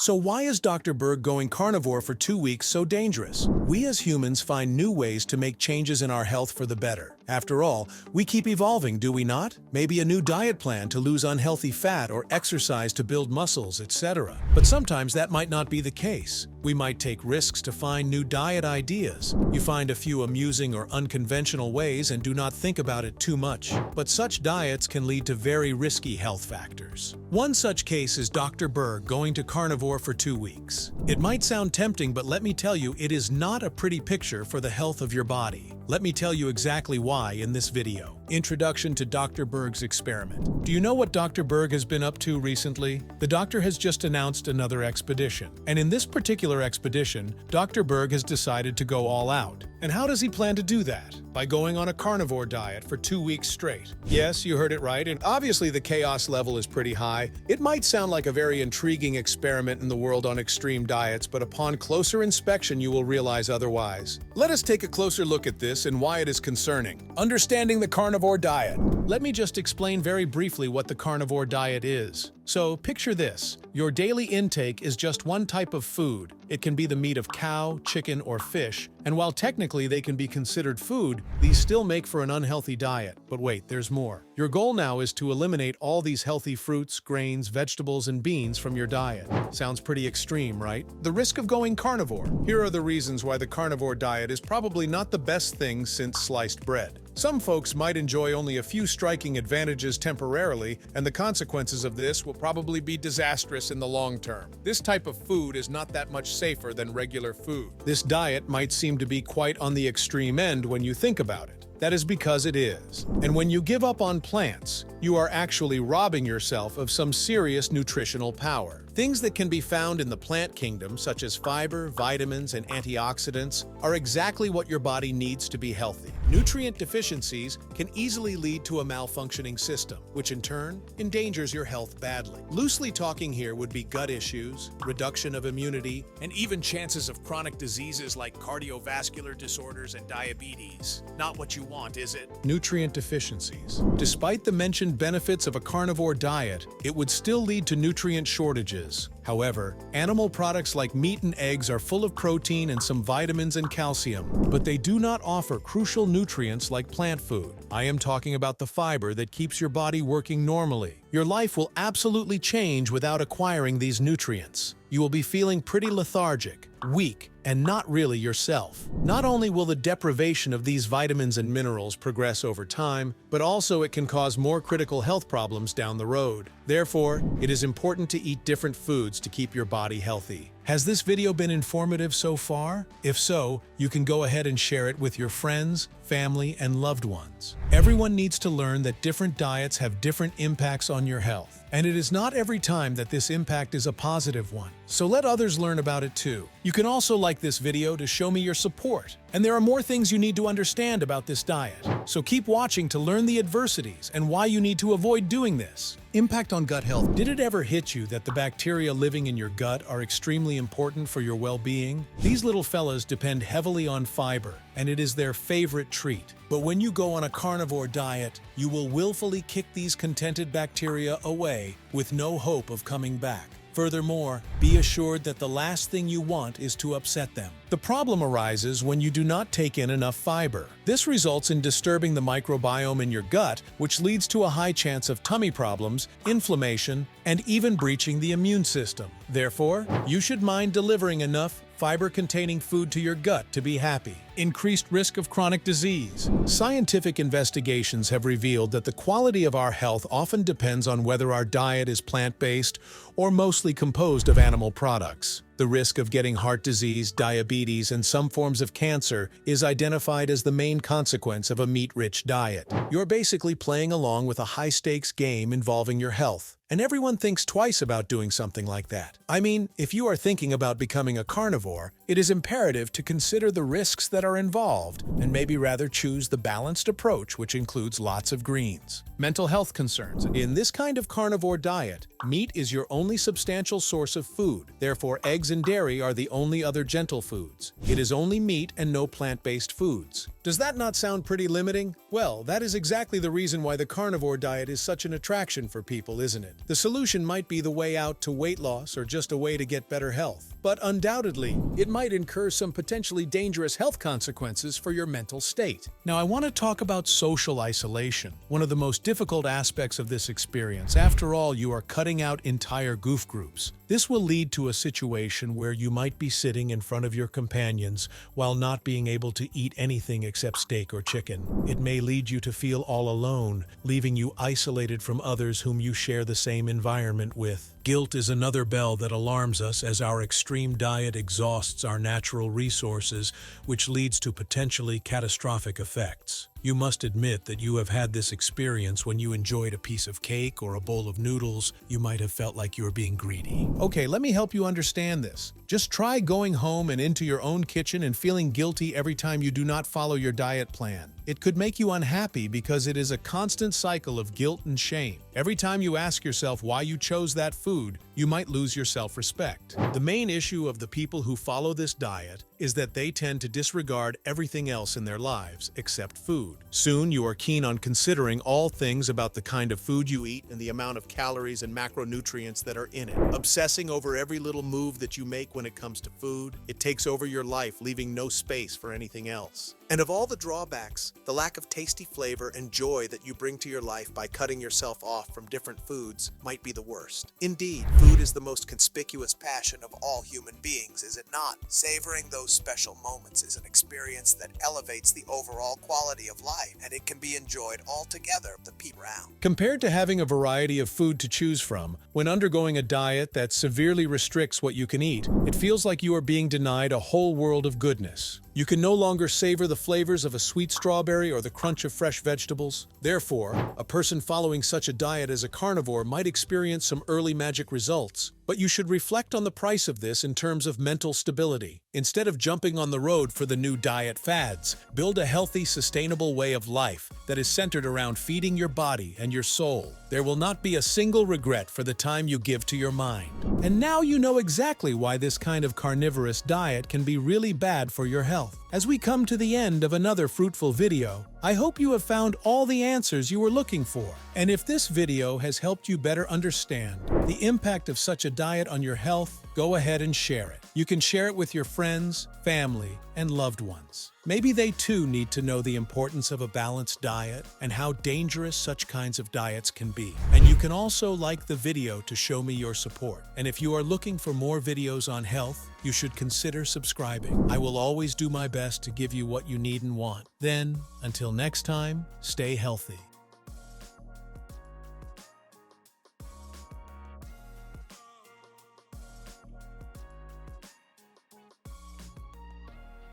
So why is Dr. Berg going carnivore for 2 weeks so dangerous? We as humans find new ways to make changes in our health for the better. After all, we keep evolving, do we not? Maybe a new diet plan to lose unhealthy fat or exercise to build muscles, etc. But sometimes that might not be the case. We might take risks to find new diet ideas. You find a few amusing or unconventional ways and do not think about it too much. But such diets can lead to very risky health factors. One such case is Dr. Berg going to carnivore for 2 weeks. It might sound tempting, but let me tell you, it is not a pretty picture for the health of your body. Let me tell you exactly why in this video. Introduction to Dr. Berg's experiment. Do you know what Dr. Berg has been up to recently? The doctor has just announced another expedition. And in this particular expedition, Dr. Berg has decided to go all out. And how does he plan to do that? By going on a carnivore diet for 2 weeks straight. Yes, you heard it right, and obviously the chaos level is pretty high. It might sound like a very intriguing experiment in the world on extreme diets, but upon closer inspection you will realize otherwise. Let us take a closer look at this and why it is concerning. Understanding the carnivore diet. Let me just explain very briefly what the carnivore diet is. So, picture this. Your daily intake is just one type of food. It can be the meat of cow, chicken, or fish, and while technically they can be considered food, these still make for an unhealthy diet. But wait, there's more. Your goal now is to eliminate all these healthy fruits, grains, vegetables, and beans from your diet. Sounds pretty extreme, right? The risk of going carnivore. Here are the reasons why the carnivore diet is probably not the best thing since sliced bread. Some folks might enjoy only a few striking advantages temporarily, and the consequences of this will probably be disastrous in the long term. This type of food is not that much safer than regular food. This diet might seem to be quite on the extreme end when you think about it. That is because it is. And when you give up on plants, you are actually robbing yourself of some serious nutritional power. Things that can be found in the plant kingdom, such as fiber, vitamins, and antioxidants, are exactly what your body needs to be healthy. Nutrient deficiencies can easily lead to a malfunctioning system, which in turn endangers your health badly. Loosely talking here would be gut issues, reduction of immunity, and even chances of chronic diseases like cardiovascular disorders and diabetes. Not what you want, is it? Nutrient deficiencies. Despite the mentioned benefits of a carnivore diet, it would still lead to nutrient shortages. However, animal products like meat and eggs are full of protein and some vitamins and calcium, but they do not offer crucial nutrients like plant food. I am talking about the fiber that keeps your body working normally. Your life will absolutely change without acquiring these nutrients. You will be feeling pretty lethargic, weak, and not really yourself. Not only will the deprivation of these vitamins and minerals progress over time, but also it can cause more critical health problems down the road. Therefore, it is important to eat different foods to keep your body healthy. Has this video been informative so far? If so, you can go ahead and share it with your friends, family, and loved ones. Everyone needs to learn that different diets have different impacts on your health. And it is not every time that this impact is a positive one. So let others learn about it too. You can also like this video to show me your support. And there are more things you need to understand about this diet. So keep watching to learn the adversities and why you need to avoid doing this. Impact on gut health. Did it ever hit you that the bacteria living in your gut are extremely important for your well-being? These little fellas depend heavily on fiber, and it is their favorite treat. But when you go on a carnivore diet, you will willfully kick these contented bacteria away with no hope of coming back. Furthermore, be assured that the last thing you want is to upset them. The problem arises when you do not take in enough fiber. This results in disturbing the microbiome in your gut, which leads to a high chance of tummy problems, inflammation, and even breaching the immune system. Therefore, you should mind delivering enough fiber-containing food to your gut to be happy. Increased risk of chronic disease. Scientific investigations have revealed that the quality of our health often depends on whether our diet is plant-based or mostly composed of animal products. The risk of getting heart disease, diabetes, and some forms of cancer is identified as the main consequence of a meat-rich diet. You're basically playing along with a high-stakes game involving your health. And everyone thinks twice about doing something like that. I mean, if you are thinking about becoming a carnivore, it is imperative to consider the risks that are involved and maybe rather choose the balanced approach, which includes lots of greens. Mental health concerns. In this kind of carnivore diet, meat is your only substantial source of food. Therefore, eggs and dairy are the only other gentle foods. It is only meat and no plant-based foods. Does that not sound pretty limiting? Well, that is exactly the reason why the carnivore diet is such an attraction for people, isn't it? The solution might be the way out to weight loss or just a way to get better health. But undoubtedly, it might incur some potentially dangerous health consequences for your mental state. Now, I want to talk about social isolation, one of the most difficult aspects of this experience. After all, you are cutting out entire goof groups. This will lead to a situation where you might be sitting in front of your companions while not being able to eat anything except steak or chicken. It may lead you to feel all alone, leaving you isolated from others whom you share the same environment with. Guilt is another bell that alarms us, as our extreme diet exhausts our natural resources, which leads to potentially catastrophic effects. You must admit that you have had this experience when you enjoyed a piece of cake or a bowl of noodles. You might have felt like you were being greedy. Okay, let me help you understand this. Just try going home and into your own kitchen and feeling guilty every time you do not follow your diet plan. It could make you unhappy because it is a constant cycle of guilt and shame. Every time you ask yourself why you chose that food, you might lose your self-respect. The main issue of the people who follow this diet is that they tend to disregard everything else in their lives except food. Soon you are keen on considering all things about the kind of food you eat and the amount of calories and macronutrients that are in it. Obsessing over every little move that you make when it comes to food, it takes over your life, leaving no space for anything else. And of all the drawbacks, the lack of tasty flavor and joy that you bring to your life by cutting yourself off from different foods might be the worst. Indeed, food is the most conspicuous passion of all human beings, is it not? Savoring those special moments is an experience that elevates the overall quality of life, and it can be enjoyed all together with the people around. Compared to having a variety of food to choose from, when undergoing a diet that severely restricts what you can eat, it feels like you are being denied a whole world of goodness. You can no longer savor the flavors of a sweet strawberry or the crunch of fresh vegetables. Therefore, a person following such a diet as a carnivore might experience some early magic results. But you should reflect on the price of this in terms of mental stability. Instead of jumping on the road for the new diet fads, build a healthy, sustainable way of life that is centered around feeding your body and your soul. There will not be a single regret for the time you give to your mind. And now you know exactly why this kind of carnivorous diet can be really bad for your health. As we come to the end of another fruitful video, I hope you have found all the answers you were looking for. And if this video has helped you better understand the impact of such a diet on your health, go ahead and share it. You can share it with your friends, family, and loved ones. Maybe they too need to know the importance of a balanced diet and how dangerous such kinds of diets can be. And you can also like the video to show me your support. And if you are looking for more videos on health, you should consider subscribing. I will always do my best to give you what you need and want. Then, until next time, stay healthy.